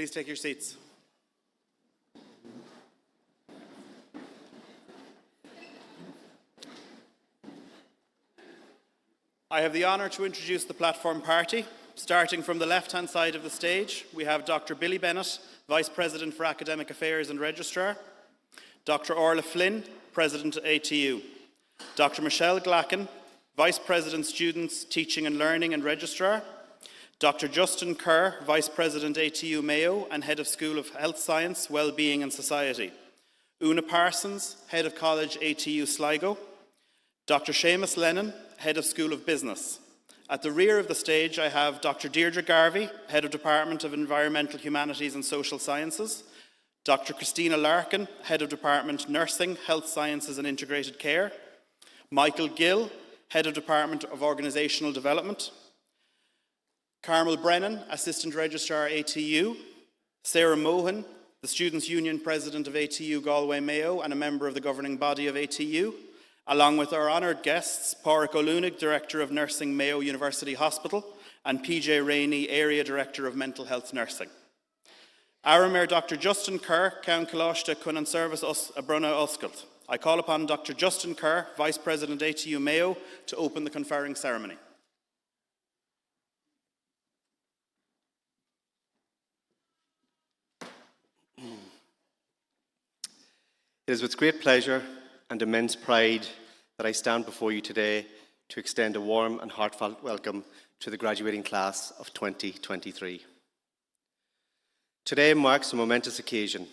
please take your seats? I have the honour to introduce the platform party. Starting from the left-hand side of the stage, we have Dr. Billy Bennett, Vice President for Academic Affairs and Registrar, Dr. Orla Flynn, President at ATU, Dr. Michelle Glacken, Vice President Students, Teaching and Learning and Registrar, Dr. Justin Kerr, Vice President ATU Mayo and Head of School of Health Science, Wellbeing and Society, Una Parsons, Head of College ATU Sligo, Dr. Seamus Lennon, Head of School of Business. At the rear of the stage, I have Dr. Deirdre Garvey, Head of Department of Environmental Humanities and Social Sciences, Dr. Christina Larkin, Head of Department Nursing, Health Sciences and Integrated Care, Michael Gill, Head of Department of Organisational Development, Carmel Brennan, Assistant Registrar ATU, Sarah Mohan, the Students' Union President of ATU Galway Mayo and a member of the governing body of ATU, along with our honoured guests, Pádraig O'Luanig, Director of Nursing, Mayo University Hospital, and PJ Rainey, Area Director of Mental Health Nursing. Aramir Dr. Justin Kerr, Count Colashta Cunan Service Bruna Oscailt. I call upon Dr. Justin Kerr, Vice President ATU Mayo, to open the conferring ceremony. It is with great pleasure and immense pride that I stand before you today to extend a warm and heartfelt welcome to the graduating class of 2023. Today marks a momentous occasion,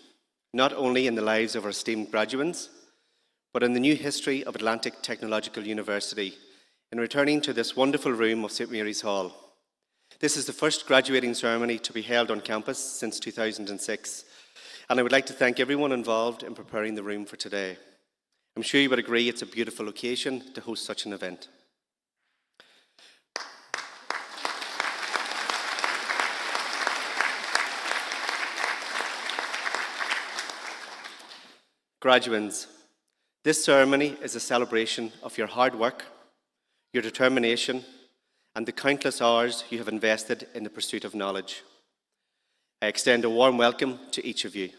not only in the lives of our esteemed graduates, but in the new history of Atlantic Technological University in returning to this wonderful room of St. Mary's Hall. This is the first graduating ceremony to be held on campus since 2006, and I would like to thank everyone involved in preparing the room for today. I'm sure you would agree it's a beautiful occasion to host such an event. Graduates, this ceremony is a celebration of your hard work, your determination, and the countless hours you have invested in the pursuit of knowledge. I extend a warm welcome to each of you.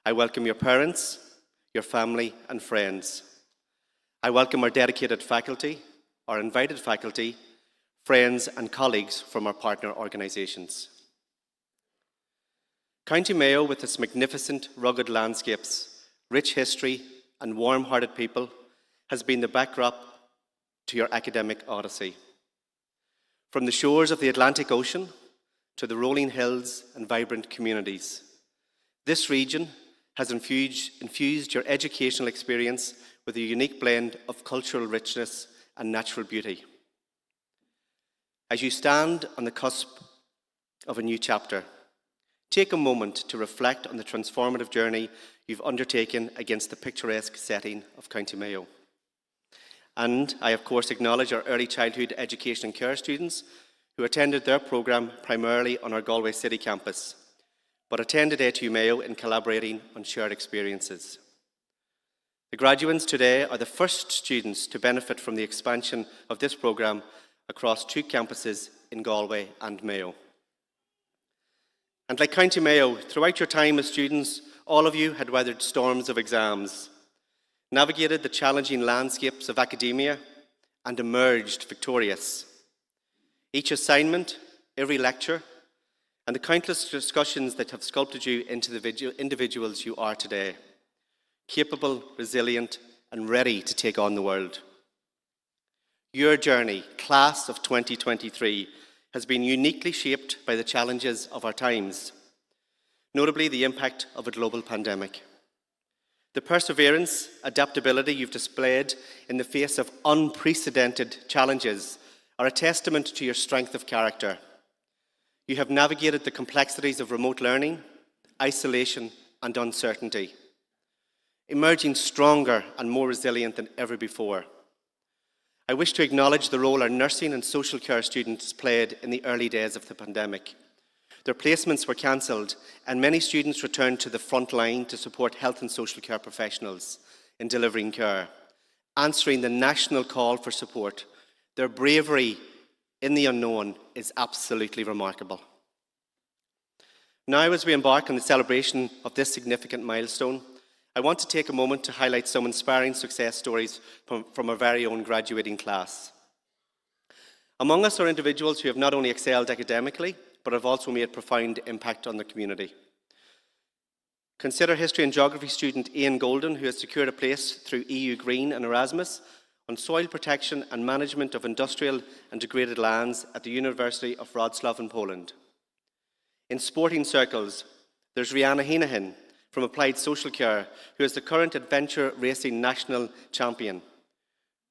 I welcome your parents, your family and friends. I welcome our dedicated faculty, our invited faculty, friends and colleagues from our partner organisations. County Mayo, with its magnificent rugged landscapes, rich history and warm-hearted people, has been the backdrop to your academic odyssey. From the shores of the Atlantic Ocean to the rolling hills and vibrant communities, this region has infused your educational experience with a unique blend of cultural richness and natural beauty. As you stand on the cusp of a new chapter, take a moment to reflect on the transformative journey you've undertaken against the picturesque setting of County Mayo. And I, of course, acknowledge our early childhood education and care students who attended their programme primarily on our Galway City campus, but attended ATU Mayo in collaborating on shared experiences. The graduates today are the first students to benefit from the expansion of this programme across two campuses in Galway and Mayo. And like County Mayo, throughout your time as students, all of you had weathered storms of exams, navigated the challenging landscapes of academia, and emerged victorious. Each assignment, every lecture, and the countless discussions that have sculpted you into the individuals you are today, capable, resilient, and ready to take on the world. Your journey, class of 2023, has been uniquely shaped by the challenges of our times, notably the impact of a global pandemic. The perseverance, adaptability you've displayed in the face of unprecedented challenges are a testament to your strength of character. You have navigated the complexities of remote learning, isolation, and uncertainty, emerging stronger and more resilient than ever before. I wish to acknowledge the role our nursing and social care students played in the early days of the pandemic. Their placements were cancelled, and many students returned to the front line to support health and social care professionals in delivering care, answering the national call for support. Their bravery in the unknown is absolutely remarkable. Now, as we embark on the celebration of this significant milestone, I want to take a moment to highlight some inspiring success stories from our very own graduating class. Among us are individuals who have not only excelled academically, but have also made a profound impact on their community. Consider history and geography student Ian Golden, who has secured a place through EU Green and Erasmus on soil protection and management of industrial and degraded lands at the University of Wrocław in Poland. In sporting circles, there's Rihanna Heenahan from Applied Social Care, who is the current adventure racing national champion.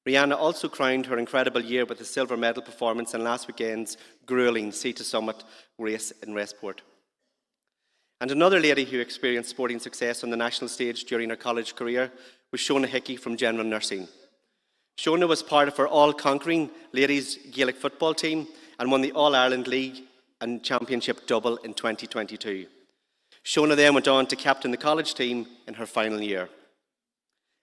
Rihanna also crowned her incredible year with a silver medal performance in last weekend's gruelling Sea to Summit race in Westport. And another lady who experienced sporting success on the national stage during her college career was Shona Hickey from General Nursing. Shona was part of our all-conquering ladies Gaelic football team and won the All-Ireland League and Championship double in 2022. Shona then went on to captain the college team in her final year.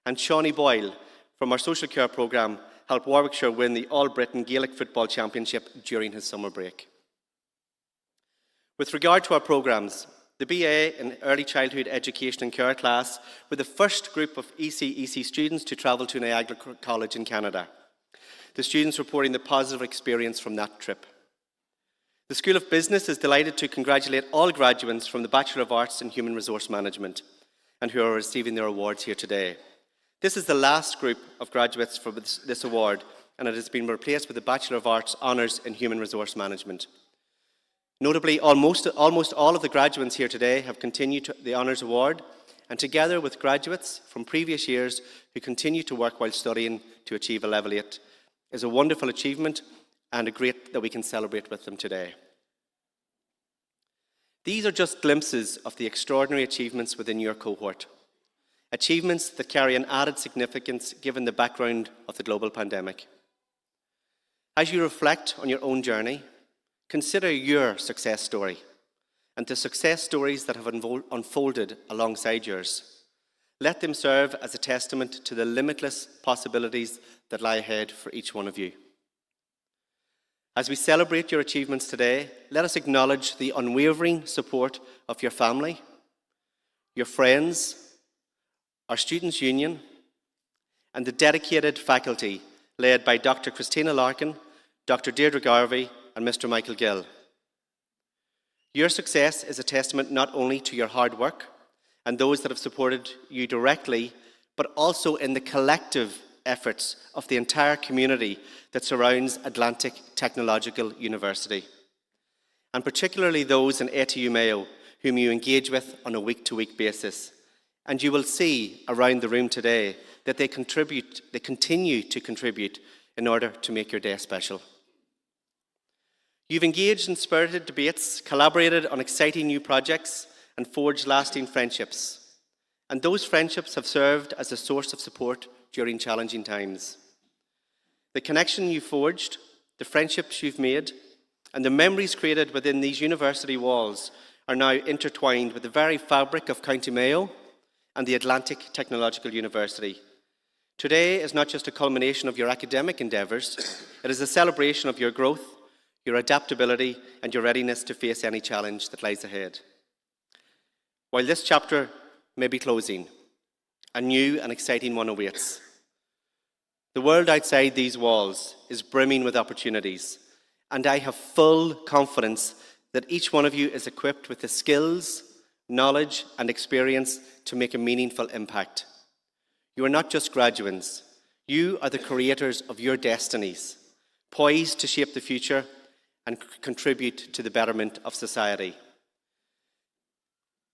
And Shawnee Boyle from our social care programme helped Warwickshire win the All-Britain Gaelic Football Championship during his summer break. With regard to our programmes, the BA in Early Childhood Education and Care class were the first group of ECEC students to travel to Niagara College in Canada, the students reporting the positive experience from that trip. The School of Business is delighted to congratulate all graduates from the Bachelor of Arts in Human Resource Management and who are receiving their awards here today. This is the last group of graduates for this award, and it has been replaced with the Bachelor of Arts Honours in Human Resource Management. Notably, almost all of the graduates here today have continued the Honours Award, and together with graduates from previous years who continue to work while studying to achieve a level 8, is a wonderful achievement and a great that we can celebrate with them today. These are just glimpses of the extraordinary achievements within your cohort, achievements that carry an added significance given the background of the global pandemic. As you reflect on your own journey, consider your success story and the success stories that have unfolded alongside yours. Let them serve as a testament to the limitless possibilities that lie ahead for each one of you. As we celebrate your achievements today, let us acknowledge the unwavering support of your family, your friends, our Students' Union, and the dedicated faculty led by Dr. Christina Larkin, Dr. Deirdre Garvey, and Mr. Michael Gill. Your success is a testament not only to your hard work and those that have supported you directly, but also in the collective efforts of the entire community that surrounds Atlantic Technological University, and particularly those in ATU Mayo whom you engage with on a week-to-week basis. And you will see around the room today that they continue to contribute in order to make your day special. You've engaged in spirited debates, collaborated on exciting new projects, and forged lasting friendships. And those friendships have served as a source of support during challenging times. The connection you forged, the friendships you've made, and the memories created within these university walls are now intertwined with the very fabric of County Mayo and the Atlantic Technological University. Today is not just a culmination of your academic endeavours, it is a celebration of your growth, your adaptability, and your readiness to face any challenge that lies ahead. While this chapter may be closing, a new and exciting one awaits. The world outside these walls is brimming with opportunities, and I have full confidence that each one of you is equipped with the skills, knowledge, and experience to make a meaningful impact. You are not just graduates, you are the creators of your destinies, poised to shape the future and contribute to the betterment of society.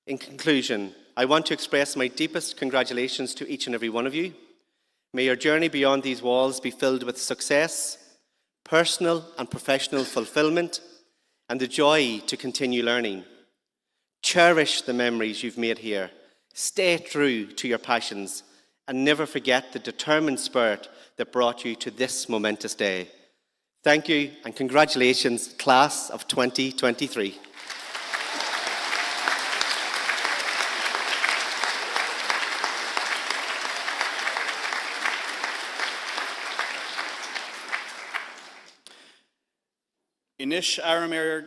In conclusion, I want to express my deepest congratulations to each and every one of you. May your journey beyond these walls be filled with success, personal and professional fulfillment, and the joy to continue learning. Cherish the memories you've made here. Stay true to your passions, and never forget the determined spirit that brought you to this momentous day. Thank you, and congratulations, class of 2023. In Inish Aramir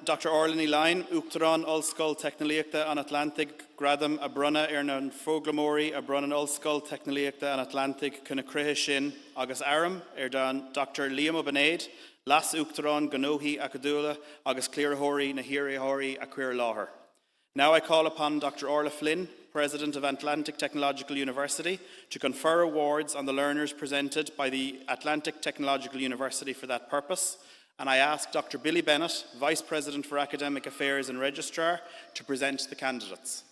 Dr. Orlany Line, Uachtaráin Ulscoil Technoliachta an Atlantic, Gradam a Brunna Ernan Foglamori, a Brunnan Ulscoil Technoliachta an Atlantic, Cunacrehe Shin, Agus Aram, Erdan Dr. Liam O'Benaid, Las Uachtaráin Ganohi Akadula, Agus Clearahori, Nahiri Hori, Aquir Láher. Now I call upon Dr. Orla Flynn, President of Atlantic Technological University, to confer awards on the learners presented by the Atlantic Technological University for that purpose. And I ask Dr. Billy Bennett, Vice President for Academic Affairs and Registrar, to present the candidates.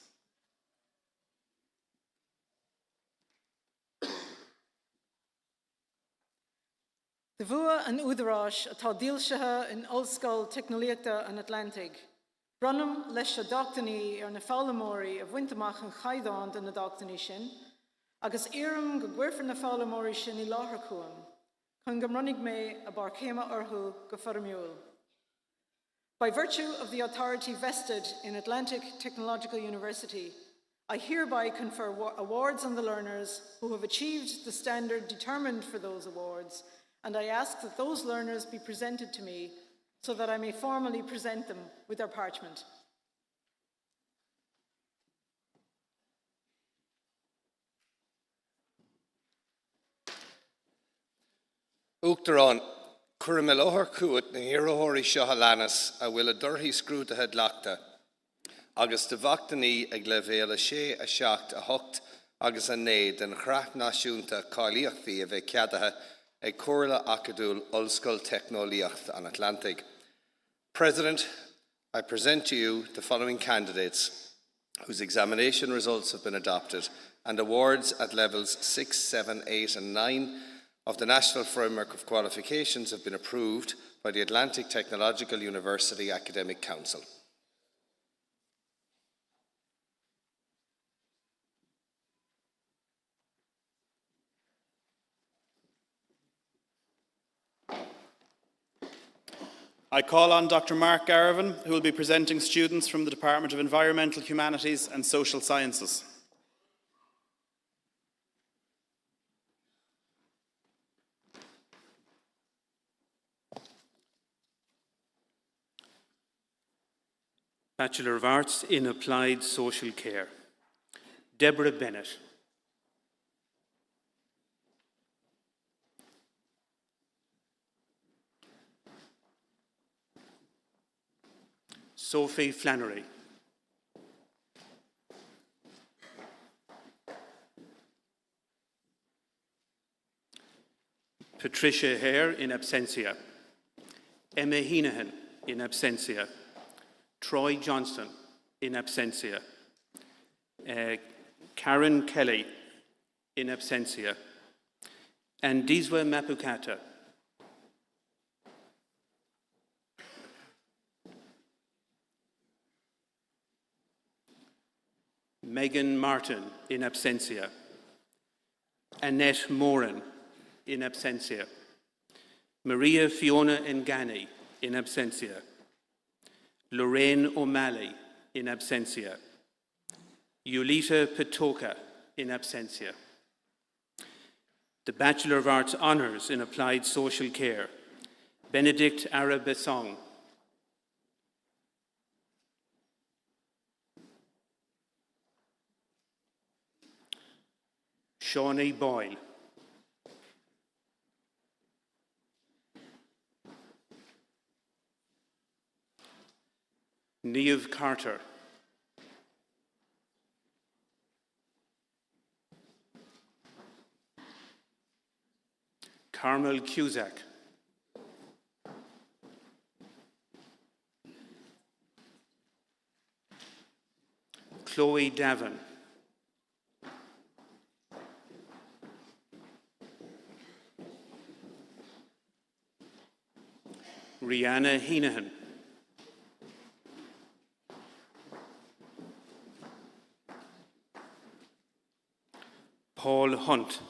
De bhua an údarás atá díolsithe in Ulscoil Technoliachta an Atlantic. Brunam leis a doctaní ar na fálamóirí a bhainteach an chaidáin den na doctaní sin, agus éireann go gcuirfear na fálamóirí sin I láthair cuam, chun go mroinnig mé a bar céime orthu go formiúil. By virtue of the authority vested in Atlantic Technological University, I hereby confer awards on the learners who have achieved the standard determined for those awards, and I ask that those learners be presented to me so that I may formally present them with their parchment. Uachtaráin, cuireann mé láthair cuat na hiarrthóirí seo a leanas a bhfuil a dorthaí scrútathe dleachta, agus de bhachtaní ag le bhéal a sé a seacht a hocht agus a néad den chreath náisiúnta cáilíochtaí a bheith ceadathe ag Comhairle Acadúil Ulscoil Technoliacht an Atlantic. President, I present to you the following candidates whose examination results have been adopted and awards at levels 6, 7, 8 and 9 of the National Framework of Qualifications have been approved by the Atlantic Technological University Academic Council. I call on Dr. Mark Garvin, who will be presenting students from the Department of Environmental Humanities and Social Sciences. Bachelor of Arts in Applied Social Care, Deborah Bennett. Sophie Flannery. Patricia Hare in absentia. Emma Heenahan in absentia. Troy Johnston in absentia. Karen Kelly in absentia. And Dizwa Mapukata. Megan Martin in absentia. Annette Moran in absentia. Maria Fiona Ngani in absentia. Lorraine O'Malley in absentia. Yulita Petoka in absentia. The Bachelor of Arts Honours in Applied Social Care, Benedict Arabesong. Shawnee Boyle. Niamh Carter. Carmel Cusack. Chloe Davin. Rihanna Heenahan. Paul Hunt.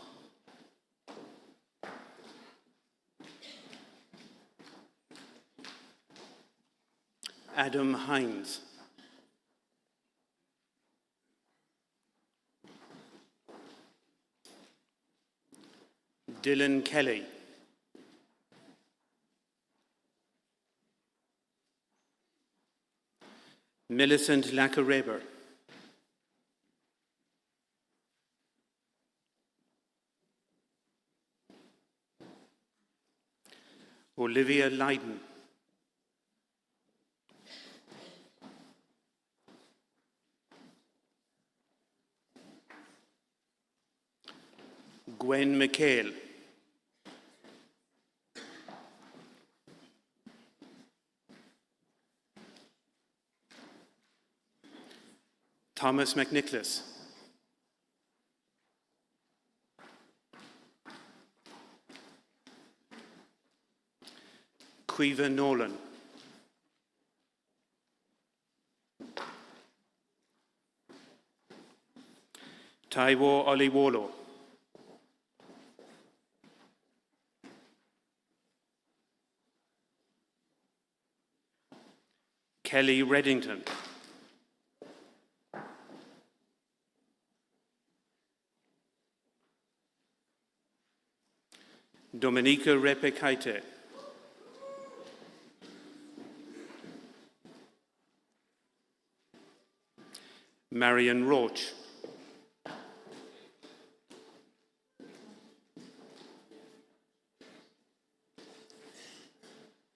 Adam Hines. Dylan Kelly. Millicent Lackereber. Olivia Leiden. Gwen McHale. Thomas McNicholas. Quiva Nolan. Taiwo Oliwolo. Kelly Reddington. Dominika Repekaite. Marion Roach.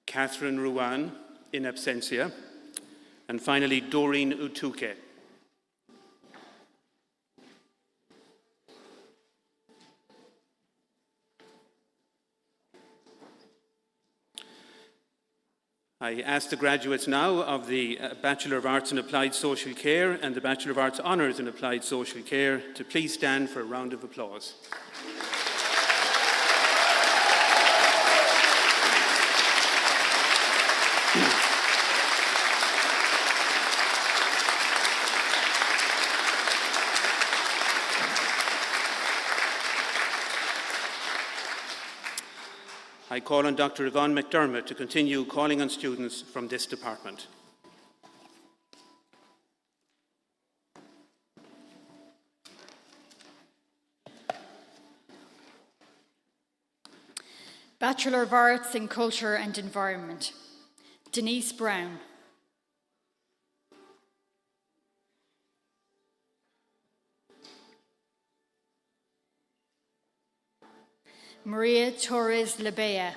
Catherine Ruan, in absentia. And finally, Doreen Utuke. I ask the graduates now of the Bachelor of Arts in Applied Social Care and the Bachelor of Arts Honours in Applied Social Care to please stand for a round of applause. I call on Dr. Yvonne McDermott to continue calling on students from this department. Bachelor of Arts in Culture and Environment, Denise Brown. Maria Torres Lebea.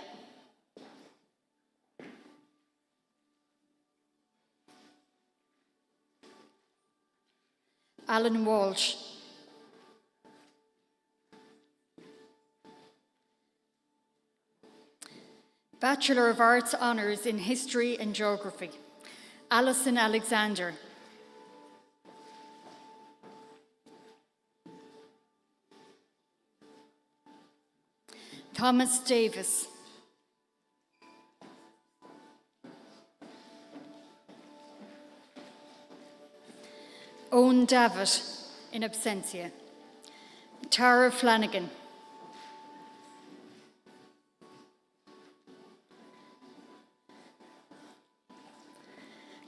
Alan Walsh. Bachelor of Arts Honours in History and Geography, Alison Alexander. Thomas Davis. Owen Davitt, in absentia. Tara Flanagan.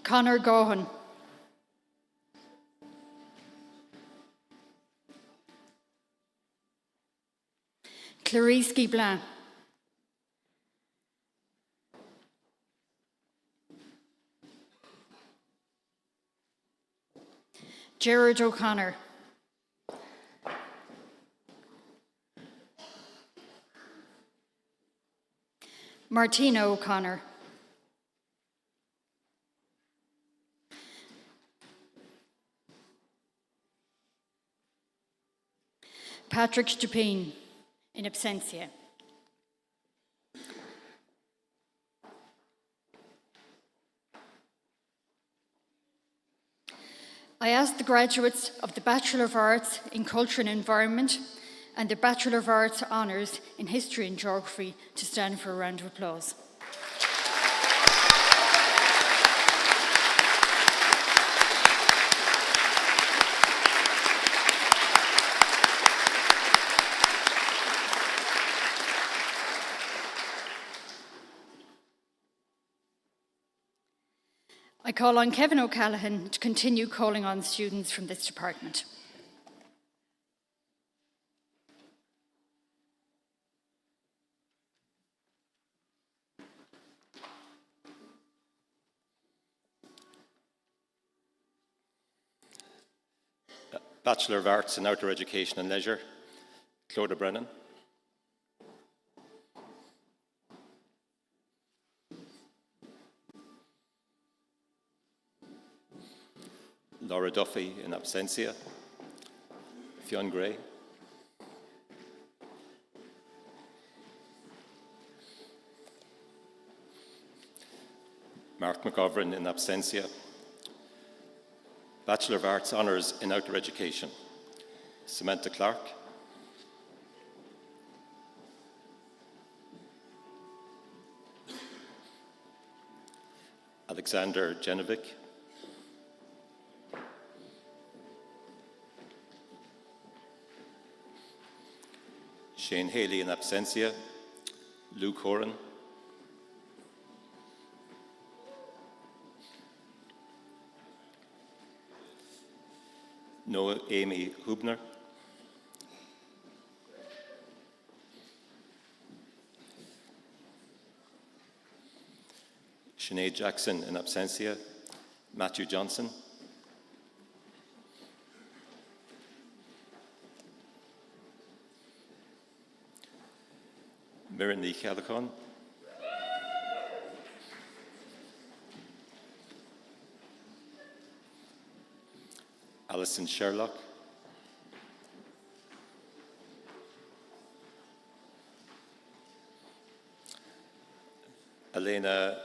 Conor Gohan. Clarice Guiblin. Gerard O'Connor. Martina O'Connor. Patrick Stupine, in absentia. I ask the graduates of the Bachelor of Arts in Culture and Environment and the Bachelor of Arts Honours in History and Geography to stand for a round of applause. I call on Kevin O'Callaghan to continue calling on students from this department. Bachelor of Arts in Outdoor Education and Leisure, Clodagh Brennan. Laura Duffy in absentia, Fionn Gray. Mark McGovern in absentia. Bachelor of Arts Honours in Outdoor Education, Samantha Clark. Alexander Genovic. Shane Haley in absentia, Luke Horan. Noah Amy Hubner. Sinead Jackson in absentia, Matthew Johnson. Mirren Ní Chealachan. Alison Sherlock. Elena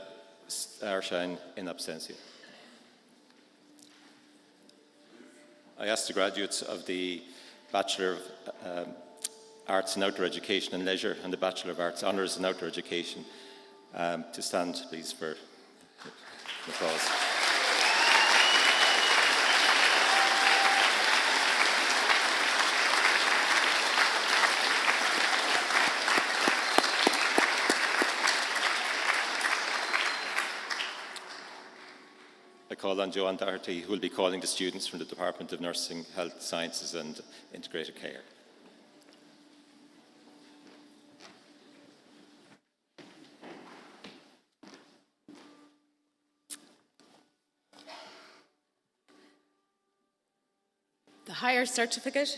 Starshine in absentia. I ask the graduates of the Bachelor of Arts in Outdoor Education and Leisure and the Bachelor of Arts Honours in Outdoor Education to stand, please, for applause. I call on Joanne Doherty, who will be calling the students from the Department of Nursing, Health Sciences and Integrated Care. The Higher Certificate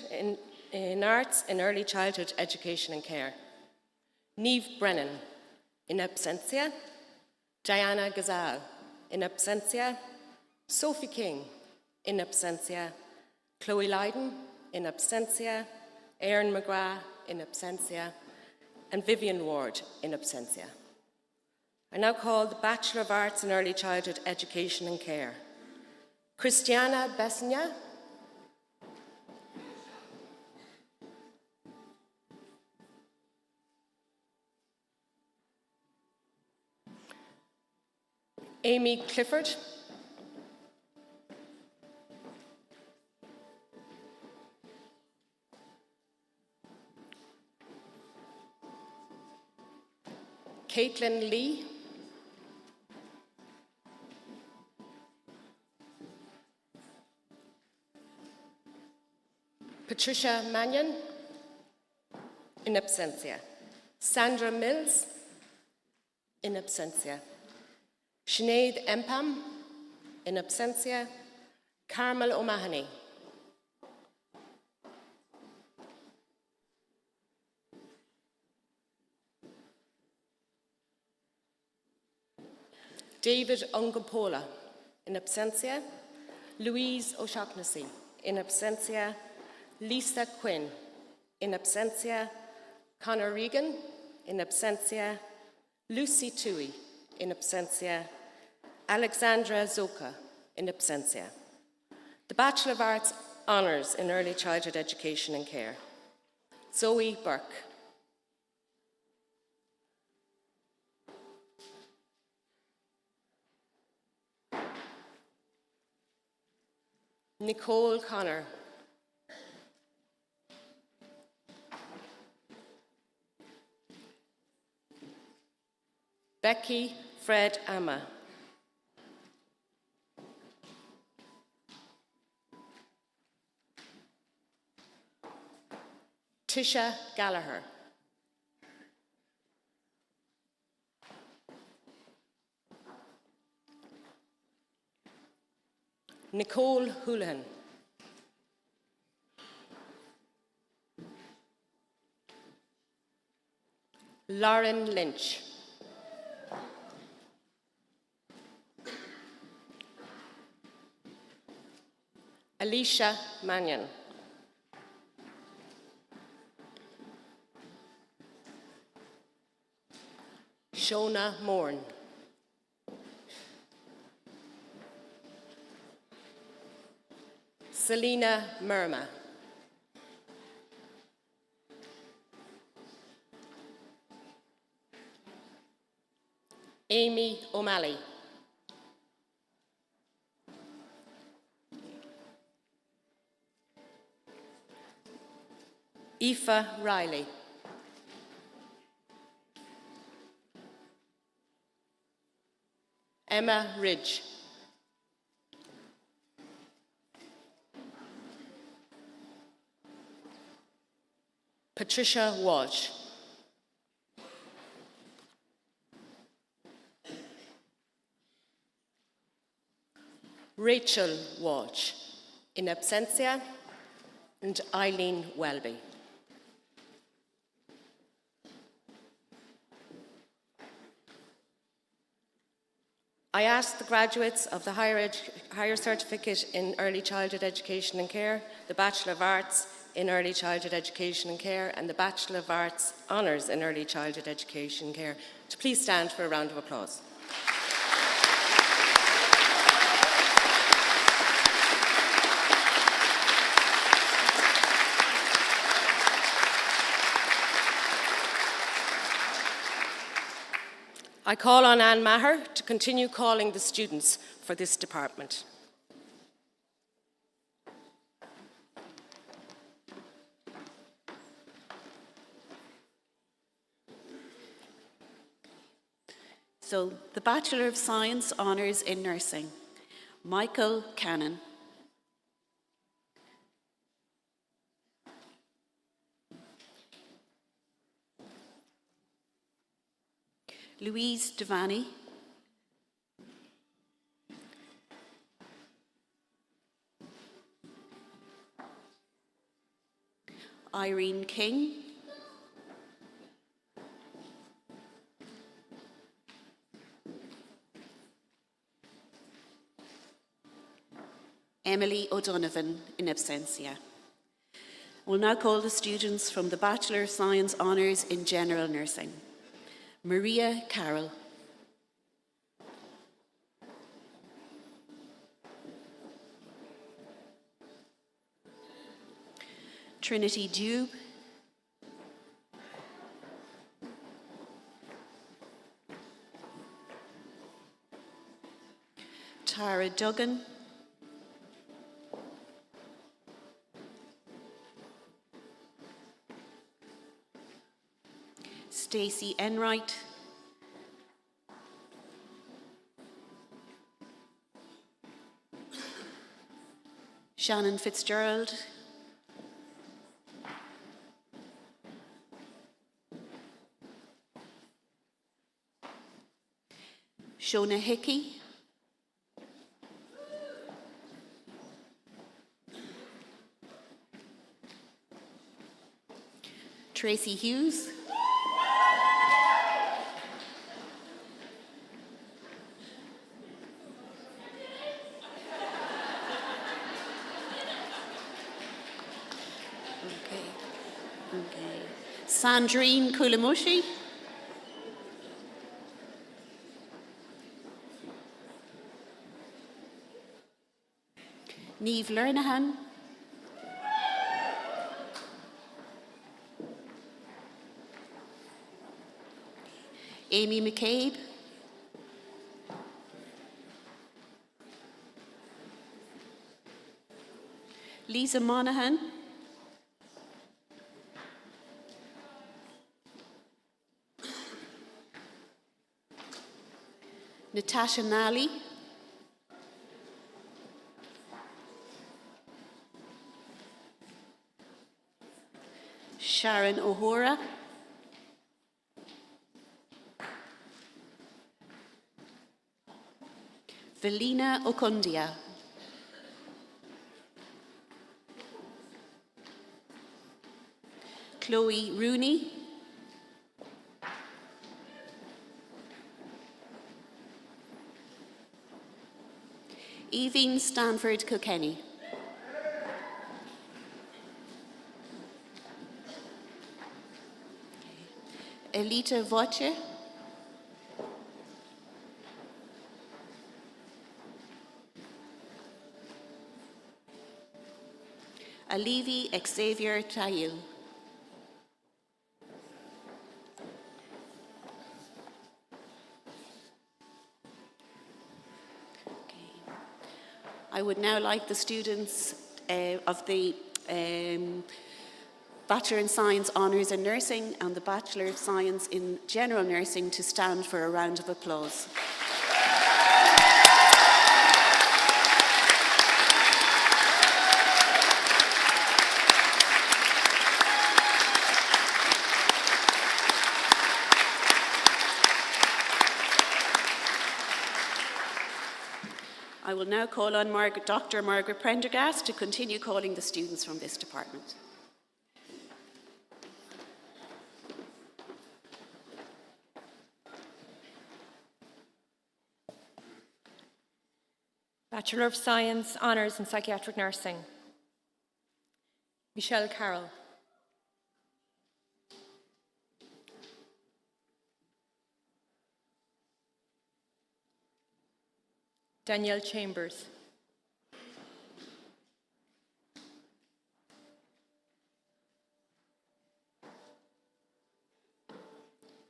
in Arts in Early Childhood Education and Care. Niamh Brennan, in absentia. Diana Gazal, in absentia. Sophie King, in absentia. Chloe Lydon, in absentia. Erin McGrath, in absentia. And Vivian Ward, in absentia. I now call the Bachelor of Arts in Early Childhood Education and Care. Christiana Bessigna. Amy Clifford. Caitlin Lee. Patricia Mannion, in absentia. Sandra Mills, in absentia. Sinead Empam, in absentia. Carmel O'Mahony. David Ungapola, in absentia. Louise O'Shaughnessy, in absentia. Lisa Quinn, in absentia. Conor Regan, in absentia. Lucy Toohey, in absentia. Alexandra Zoka, in absentia. The Bachelor of Arts Honours in Early Childhood Education and Care. Zoe Burke. Nicole Connor. Becky Fred Amma. Tisha Gallagher. Nicole Houlihan. Lauren Lynch. Alicia Mannion. Shona Morn. Selena Murma. Amy O'Malley. Aoife Riley. Emma Ridge. Patricia Walsh. Rachel Walsh, in absentia, and Eileen Welby. I ask the graduates of the Higher Certificate in Early Childhood Education and Care, the Bachelor of Arts in Early Childhood Education and Care, and the Bachelor of Arts Honours in Early Childhood Education and Care to please stand for a round of applause. I call on Anne Maher to continue calling the students for this department. So, the Bachelor of Science Honours in Nursing, Michael Cannon. Louise Devaney. Irene King. Emily O'Donovan, in absentia. We'll now call the students from the Bachelor of Science Honours in General Nursing. Maria Carroll. Trinity Dube. Tara Duggan. Stacey Enright. Shannon Fitzgerald. Shona Hickey. Tracy Hughes. Okay. Sandrine Kulamushi. Niamh Lernahan. Amy McCabe. Lisa Monaghan. Natasha Nally. Sharon O'Hora. Velina Okundia. Chloe Rooney. Aoibhinn Stanford Kilkenny. Elita Voce. Alivi Xavier Tayil. I would now like the students of the Bachelor in Science Honours in Nursing and the Bachelor of Science in General Nursing to stand for a round of applause. I will now call on Dr. Margaret Prendergast to continue calling the students from this department. Bachelor of Science, Honours in Psychiatric Nursing. Michelle Carroll. Danielle Chambers.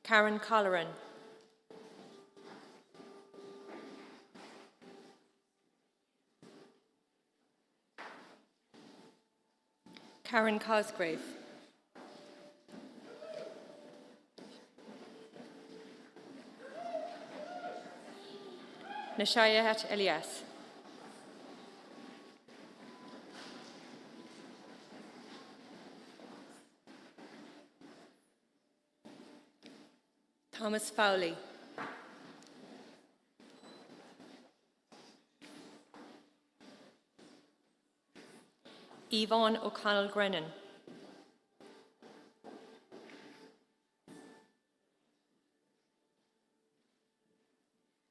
Karen Colleran. Karen Cosgrave. Nashayat Elias. Thomas Fowley. Yvonne O'Connell Grennan.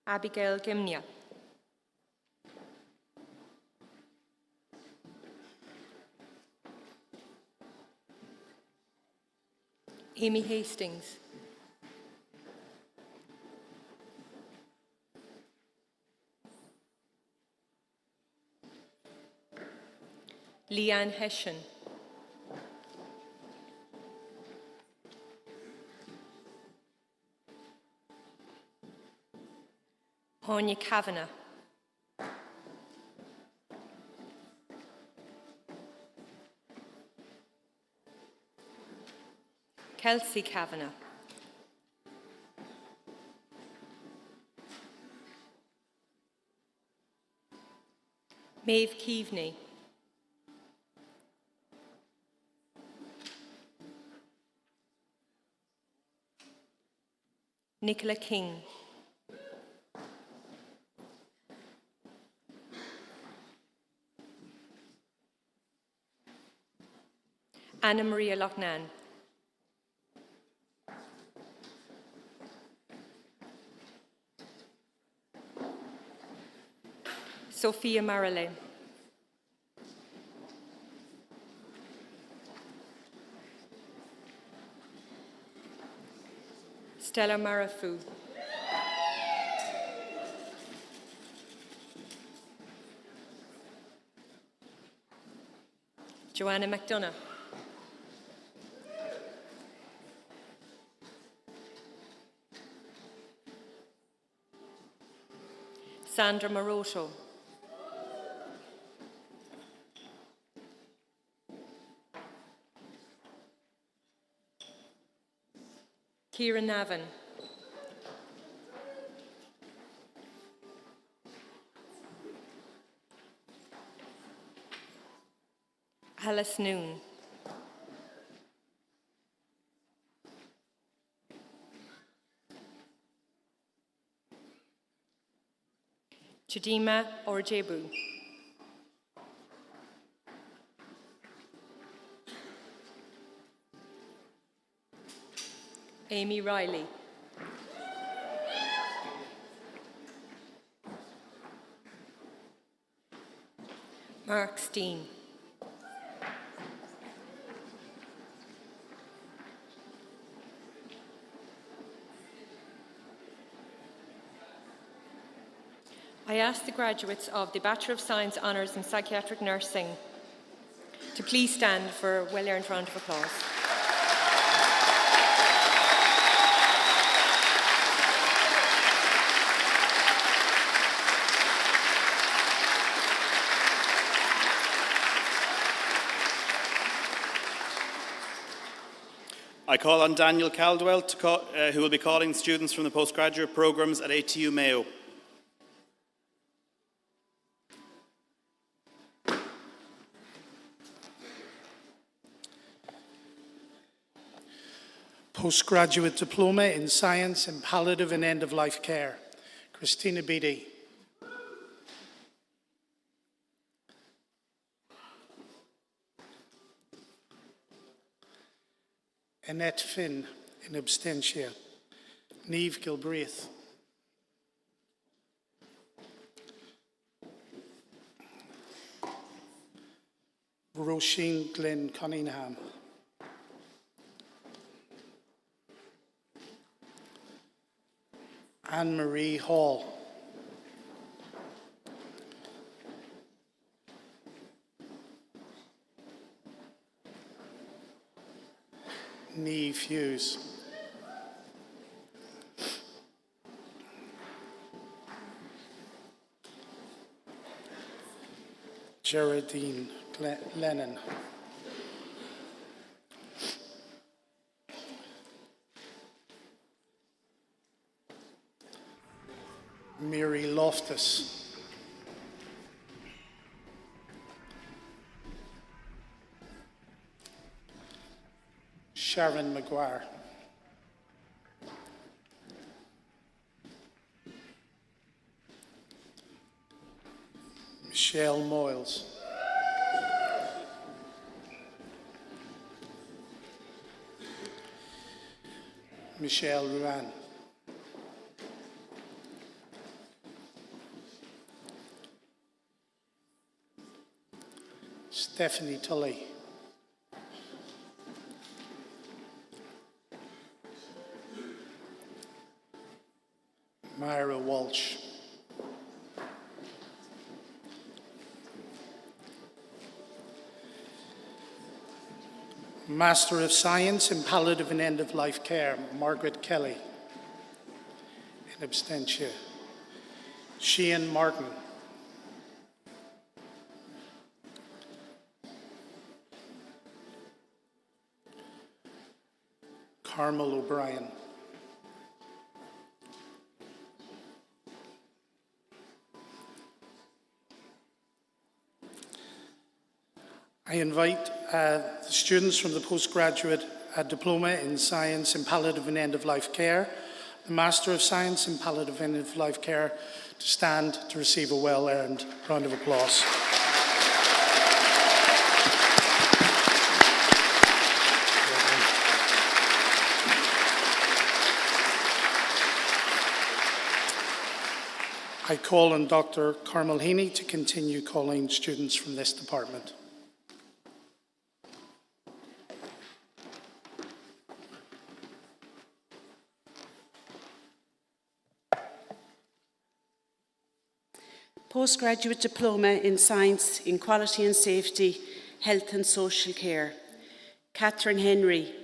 Abigail Gimnia. Amy Hastings. Leanne Hessian. Anya Kavanagh. Kelsey Kavanagh. Maeve Keaveney. Nicola King. Anna Maria Loughnane. Sophia Marale. Stella Marafu. Joanna McDonough. Sandra Moroto. Kieran Navin. Alice Noon. Chidima Orjebu. Amy Riley. Mark Steen. I ask the graduates of the Bachelor of Science Honours in Psychiatric Nursing to please stand for a well-earned round of applause. I call on Daniel Caldwell, who will be calling students from the postgraduate programmes at ATU Mayo. Postgraduate Diploma in Science in Palliative and End-of-Life Care, Christina Beattie. Annette Finn, in abstentia. Niamh Gilbraith. Roisin Glenn Cunningham. Anne-Marie Hall. Niamh Hughes. Geraldine Lennon. Mary Loftus. Sharon Maguire. Michelle Moyles. Michelle Ruan. Stephanie Tully. Myra Walsh. Master of Science in Palliative and End-of-Life Care, Margaret Kelly. In abstentia. Sheehan Martin. Carmel O'Brien. I invite the students from the postgraduate diploma in Science in Palliative and End-of-Life Care, the Master of Science in Palliative and End-of-Life Care, to stand to receive a well-earned round of applause. I call on Dr. Carmel Heaney to continue calling students from this department. Postgraduate Diploma in Science in Quality and Safety, Health and Social Care, Catherine Henry,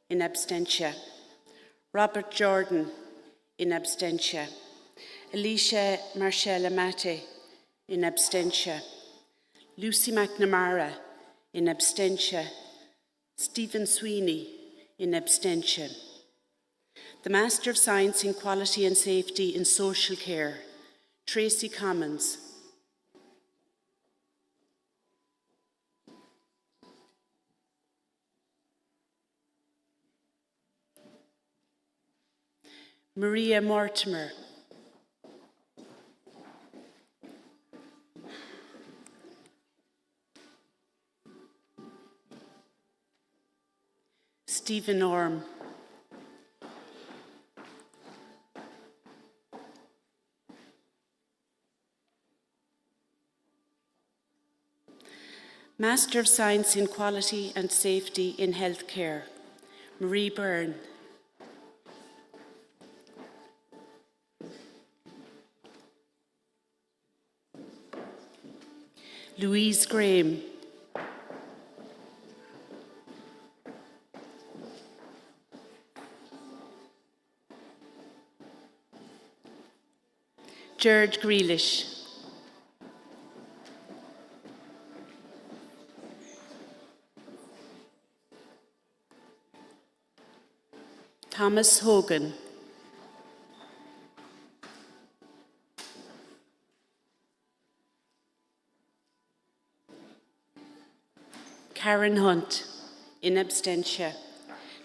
in abstentia. Robert Jordan, in abstentia. Alicia Marcella Mate, in abstentia. Lucy McNamara, in abstentia. Stephen Sweeney, in abstentia. The Master of Science in Quality and Safety in Social Care, Tracy Commons. Maria Mortimer. Stephen Orme. Master of Science in Quality and Safety in Healthcare, Marie Byrne. Louise Graham. Gerard Grealish. Thomas Hogan. Karen Hunt, in absentia.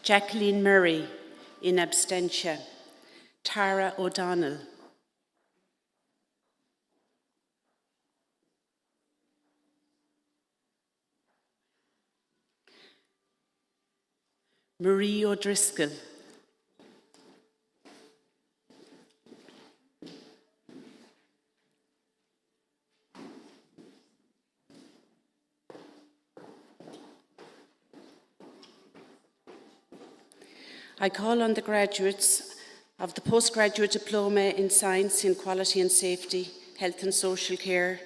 Jacqueline Murray, in absentia. Tara O'Donnell. Marie O'Driscoll. I call on the graduates of the Postgraduate Diploma in Science in Quality and Safety, Health and Social Care,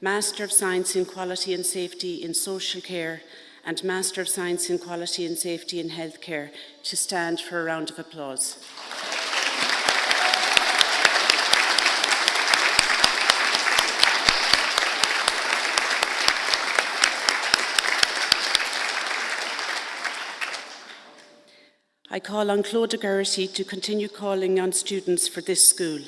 Master of Science in Quality and Safety in Social Care, and Master of Science in Quality and Safety in Healthcare to stand for a round of applause. I call on Claude Garrity to continue calling on students for this school.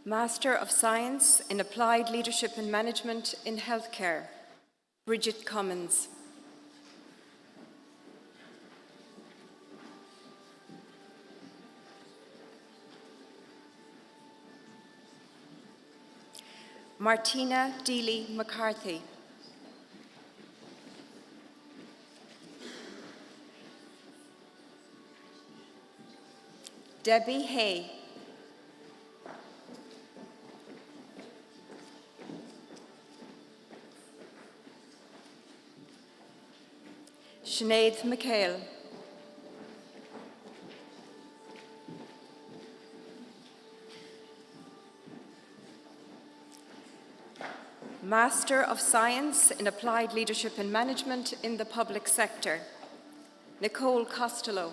Master of Science in Applied Leadership and Management in Healthcare, Bridget Cummins. Martina Deely McCarthy. Debbie Hay. Sinead McHale. Master of Science in Applied Leadership and Management in the Public Sector, Nicole Costello.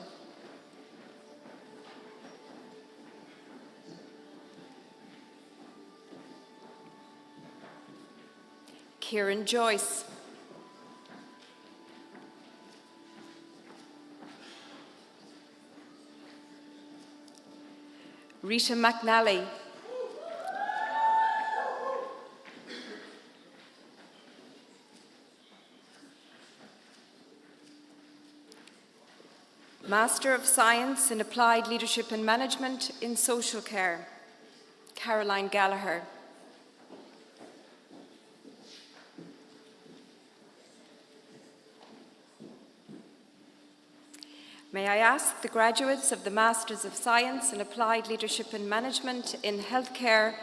Kieran Joyce. Rita McNally. Master of Science in Applied Leadership and Management in Social Care, Caroline Gallagher. May I ask the graduates of the Masters of Science in Applied Leadership and Management in Healthcare,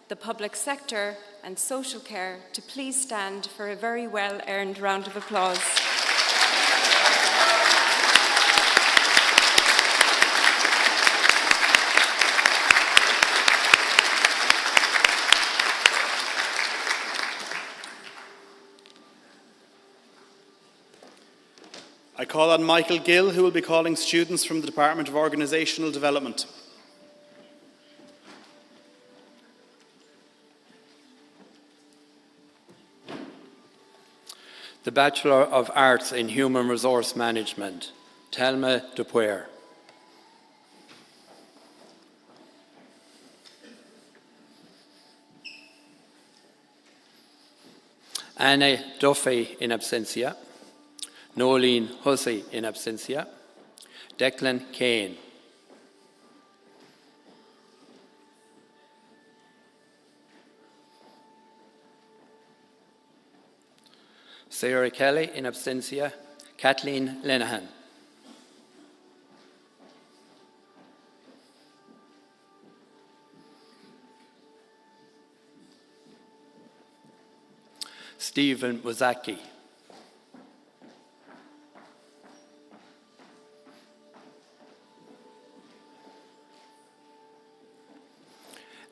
the Public Sector and Social Care to please stand for a very well-earned round of applause. I call on Michael Gill, who will be calling students from the Department of Organisational Development. The Bachelor of Arts in Human Resource Management, Thelma Dupuer. Anna Duffy in absentia. Nolene Hussey in absentia. Declan Kane. Sarah Kelly in absentia. Kathleen Lenehan. Stephen Wazaki.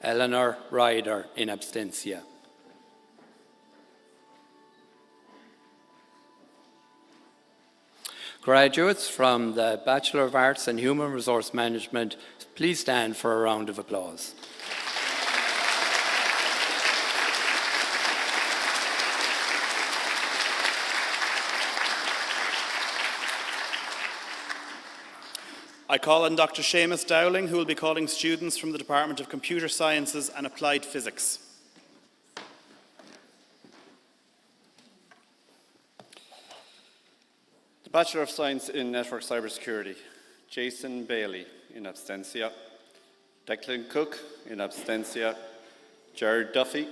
Eleanor Ryder in absentia. Graduates from the Bachelor of Arts in Human Resource Management, please stand for a round of applause. I call on Dr. Seamus Dowling, who will be calling students from the Department of Computer Sciences and Applied Physics. The Bachelor of Science in Network Cybersecurity, Jason Bailey in absentia, Declan Cook in absentia, Jared Duffy,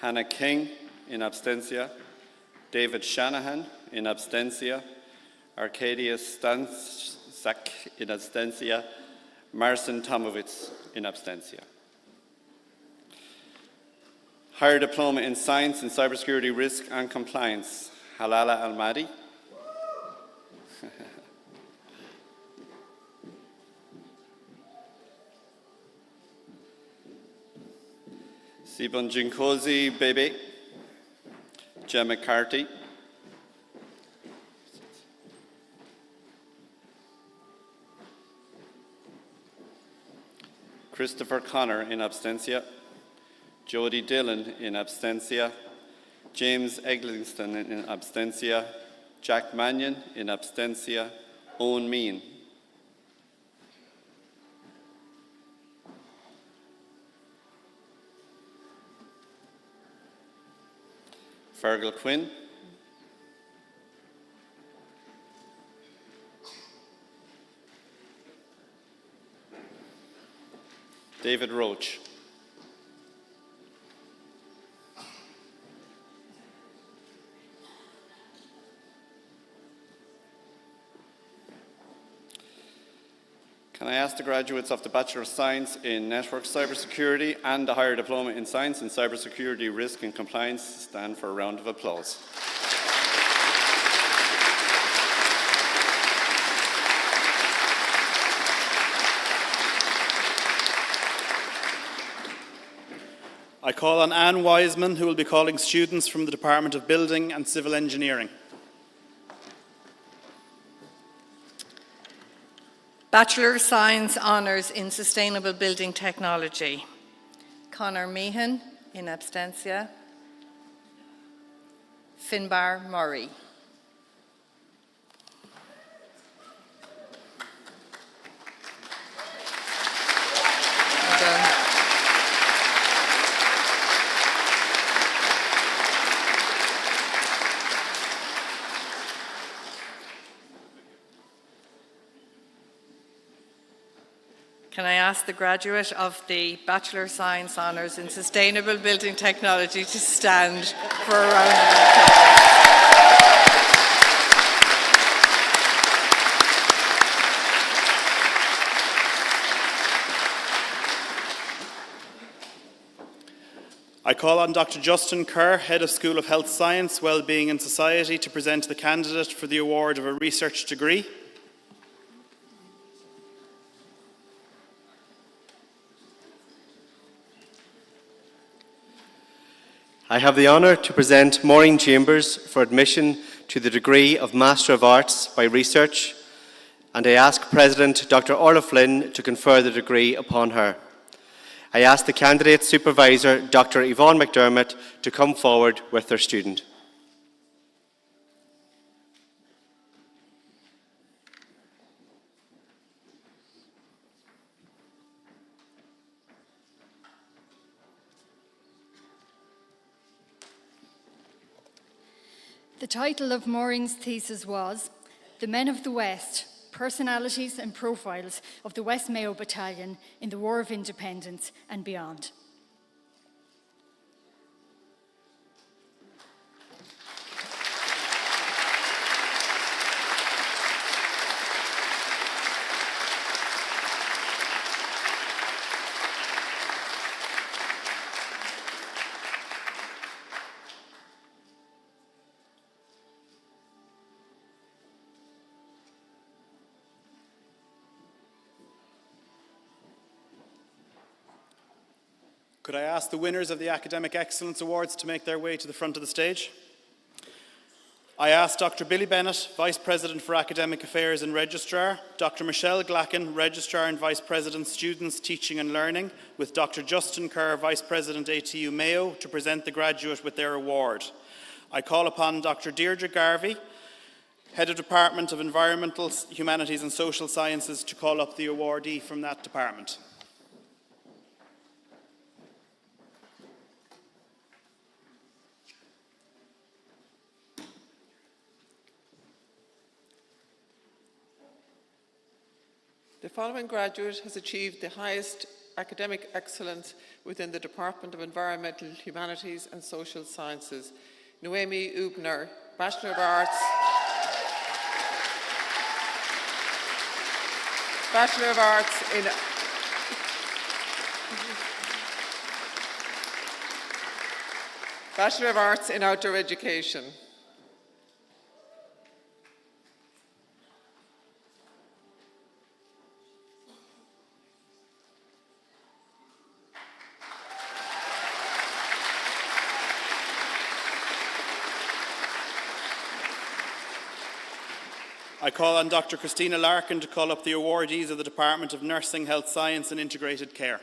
Hannah King in absentia, David Shanahan in absentia, Arcadia Stanczak in absentia, Marcin Tomowitz in absentia. Higher Diploma in Science in Cybersecurity Risk and Compliance, Halala Almadi. Sibon Jinkosi Bebe, Jem McCarthy, Christopher Connor in absentia, Jody Dillon in absentia, James Eglinton in absentia, Jack Mannion in absentia, Owen Mean. Fergal Quinn, David Roach, can I ask the graduates of the Bachelor of Science in Network Cybersecurity and the Higher Diploma in Science in Cybersecurity Risk and Compliance to stand for a round of applause. I call on Anne Wiseman, who will be calling students from the Department of Building and Civil Engineering. Bachelor of Science Honours in Sustainable Building Technology. Conor Meehan in absentia. Finbar Murray. Well done. Can I ask the graduate of the Bachelor of Science Honours in Sustainable Building Technology to stand for a round of applause? I call on Dr. Justin Kerr, Head of School of Health Science, Wellbeing and Society, to present the candidate for the award of a research degree. I have the honour to present Maureen Chambers for admission to the degree of Master of Arts by Research, and I ask President Dr. Orla Flynn to confer the degree upon her. I ask the candidate supervisor, Dr. Yvonne McDermott, to come forward with their student. The title of Maureen's thesis was The Men of the West, Personalities and Profiles of the West Mayo Battalion in the War of Independence and Beyond. Could I ask the winners of the Academic Excellence Awards to make their way to the front of the stage? I ask Dr. Billy Bennett, Vice President for Academic Affairs and Registrar, Dr. Michelle Glacken, Registrar and Vice President, Students, Teaching and Learning, with Dr. Justin Kerr, Vice President, ATU Mayo, to present the graduate with their award. I call upon Dr. Deirdre Garvey, Head of Department of Environmental, Humanities and Social Sciences, to call up the awardee from that department. The following graduate has achieved the highest academic excellence within the Department of Environmental, Humanities and Social Sciences. Noemi Ubner, Bachelor of Arts. Bachelor of Arts in Outdoor Education. I call on Dr. Christina Larkin to call up the awardees of the Department of Nursing, Health Science and Integrated Care.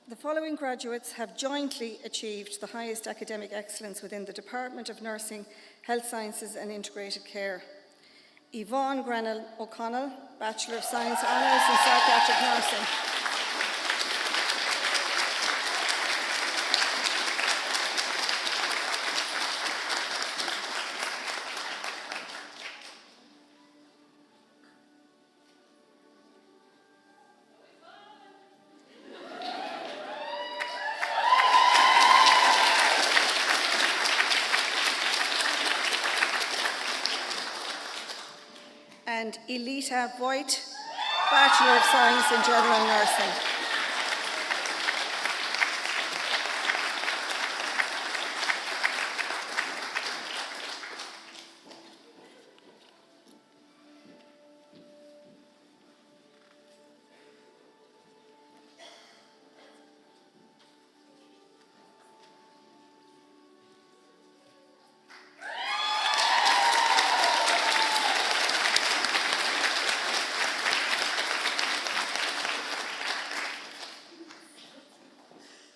The following graduates have jointly achieved the highest academic excellence within the Department of Nursing, Health Sciences and Integrated Care. Yvonne Grenell O'Connell, Bachelor of Science Honours in Psychiatric Nursing. And Elita Voigt, Bachelor of Science in General Nursing.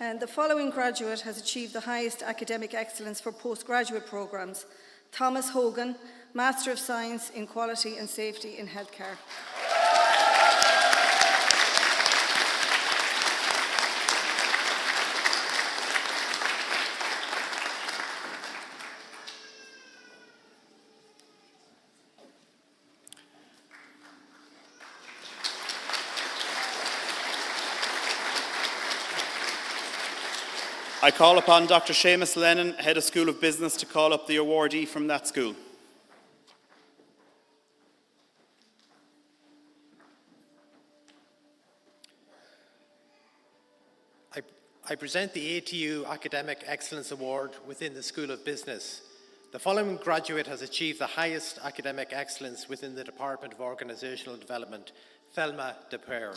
And the following graduate has achieved the highest academic excellence for postgraduate programmes. Thomas Hogan, Master of Science in Quality and Safety in Healthcare. I call upon Dr. Seamus Lennon, Head of School of Business, to call up the awardee from that school. I present the ATU Academic Excellence Award within the School of Business. The following graduate has achieved the highest academic excellence within the Department of Organisational Development, Thelma de Pere.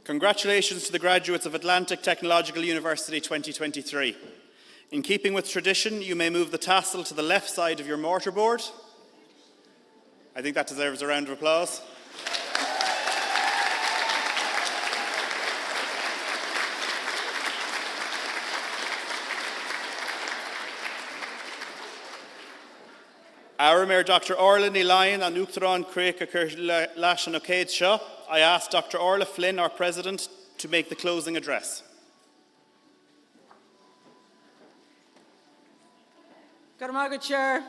Congratulations to the graduates of Atlantic Technological University 2023. In keeping with tradition, you may move the tassel to the left side of your mortarboard. I think that deserves a round of applause. Mayor Dr. Orla ní Lion and Uachtarán Craig Lash and O'Cade Shaw, I ask Dr. Orla Flynn, our President, to make the closing address. Garmaga Chair,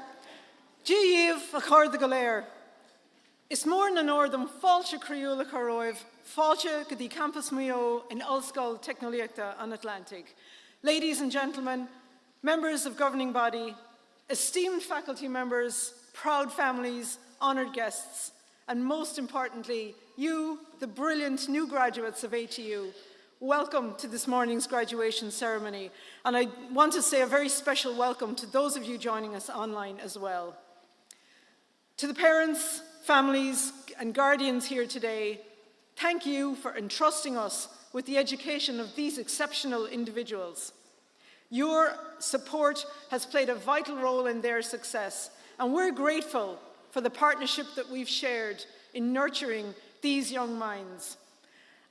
Díomh a chuir de go léir. Is mór na Northern fáilte cruúla choróibh, fáilte go dtí campus Mayo in Ulscoil Technoliachta an Atlantic. Ladies and gentlemen, members of governing body, esteemed faculty members, proud families, honoured guests, and most importantly, you, the brilliant new graduates of ATU, welcome to this morning's graduation ceremony. And I want to say a very special welcome to those of you joining us online as well. To the parents, families, and guardians here today, thank you for entrusting us with the education of these exceptional individuals. Your support has played a vital role in their success, and we're grateful for the partnership that we've shared in nurturing these young minds.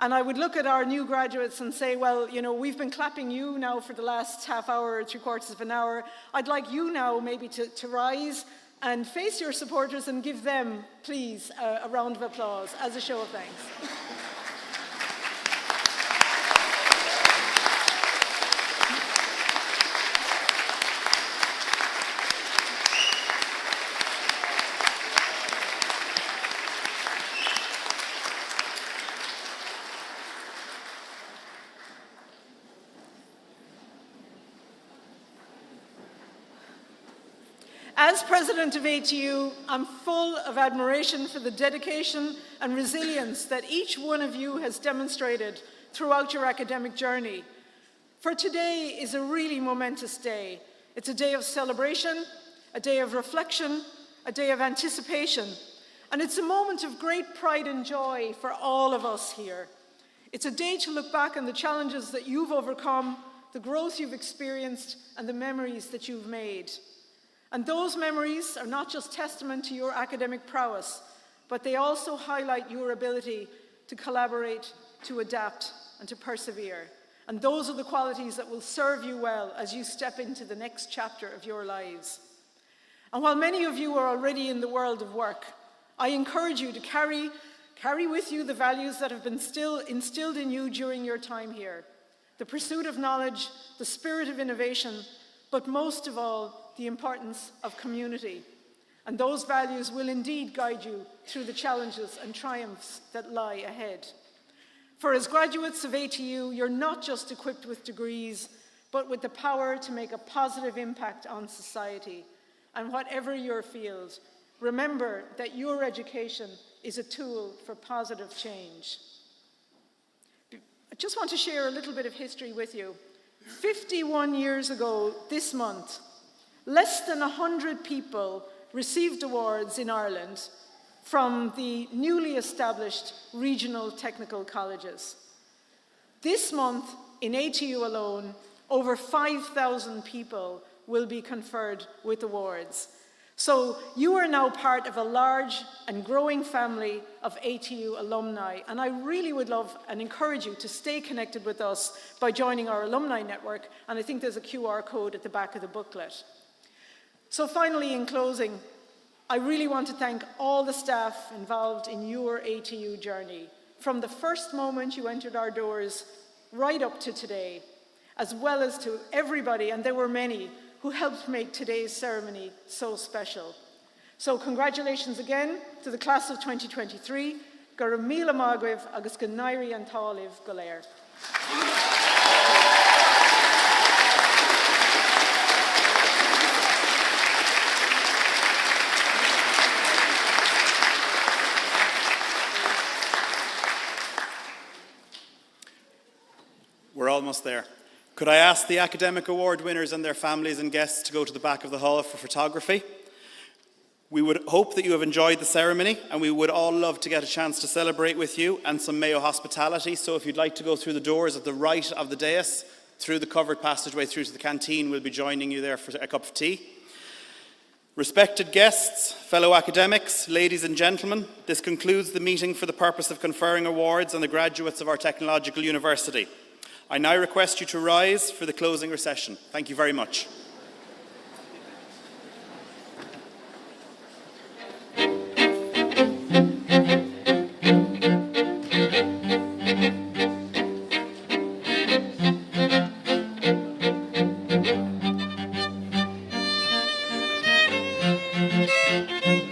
And I would look at our new graduates and say, well, you know, we've been clapping you now for the last half hour or 3/4 of an hour. I'd like you now maybe to rise and face your supporters and give them, please, a round of applause as a show of thanks. As President of ATU, I'm full of admiration for the dedication and resilience that each one of you has demonstrated throughout your academic journey. For today is a really momentous day. It's a day of celebration, a day of reflection, a day of anticipation, and it's a moment of great pride and joy for all of us here. It's a day to look back on the challenges that you've overcome, the growth you've experienced, and the memories that you've made. And those memories are not just testament to your academic prowess, but they also highlight your ability to collaborate, to adapt, and to persevere. And those are the qualities that will serve you well as you step into the next chapter of your lives. And while many of you are already in the world of work, I encourage you to carry with you the values that have been instilled in you during your time here. The pursuit of knowledge, the spirit of innovation, but most of all, the importance of community. And those values will indeed guide you through the challenges and triumphs that lie ahead. For as graduates of ATU, you're not just equipped with degrees, but with the power to make a positive impact on society. And whatever your field, remember that your education is a tool for positive change. I just want to share a little bit of history with you. 51 years ago this month, less than 100 people received awards in Ireland from the newly established regional technical colleges. This month, in ATU alone, over 5,000 people will be conferred with awards. So you are now part of a large and growing family of ATU alumni, and I really would love and encourage you to stay connected with us by joining our alumni network, and I think there's a QR code at the back of the booklet. So finally, in closing, I really want to thank all the staff involved in your ATU journey, from the first moment you entered our doors right up to today, as well as to everybody, and there were many, who helped make today's ceremony so special. So congratulations again to the class of 2023, Gur míle mágaibh agus go nairi an táilibh go léir. We're almost there. Could I ask the academic award winners and their families and guests to go to the back of the hall for photography? We would hope that you have enjoyed the ceremony, and we would all love to get a chance to celebrate with you and some Mayo hospitality. So if you'd like to go through the doors at the right of the dais, through the covered passageway through to the canteen, we'll be joining you there for a cup of tea. Respected guests, fellow academics, ladies and gentlemen, this concludes the meeting for the purpose of conferring awards on the graduates of our technological university. I now request you to rise for the closing recession. Thank you very much. Thank you.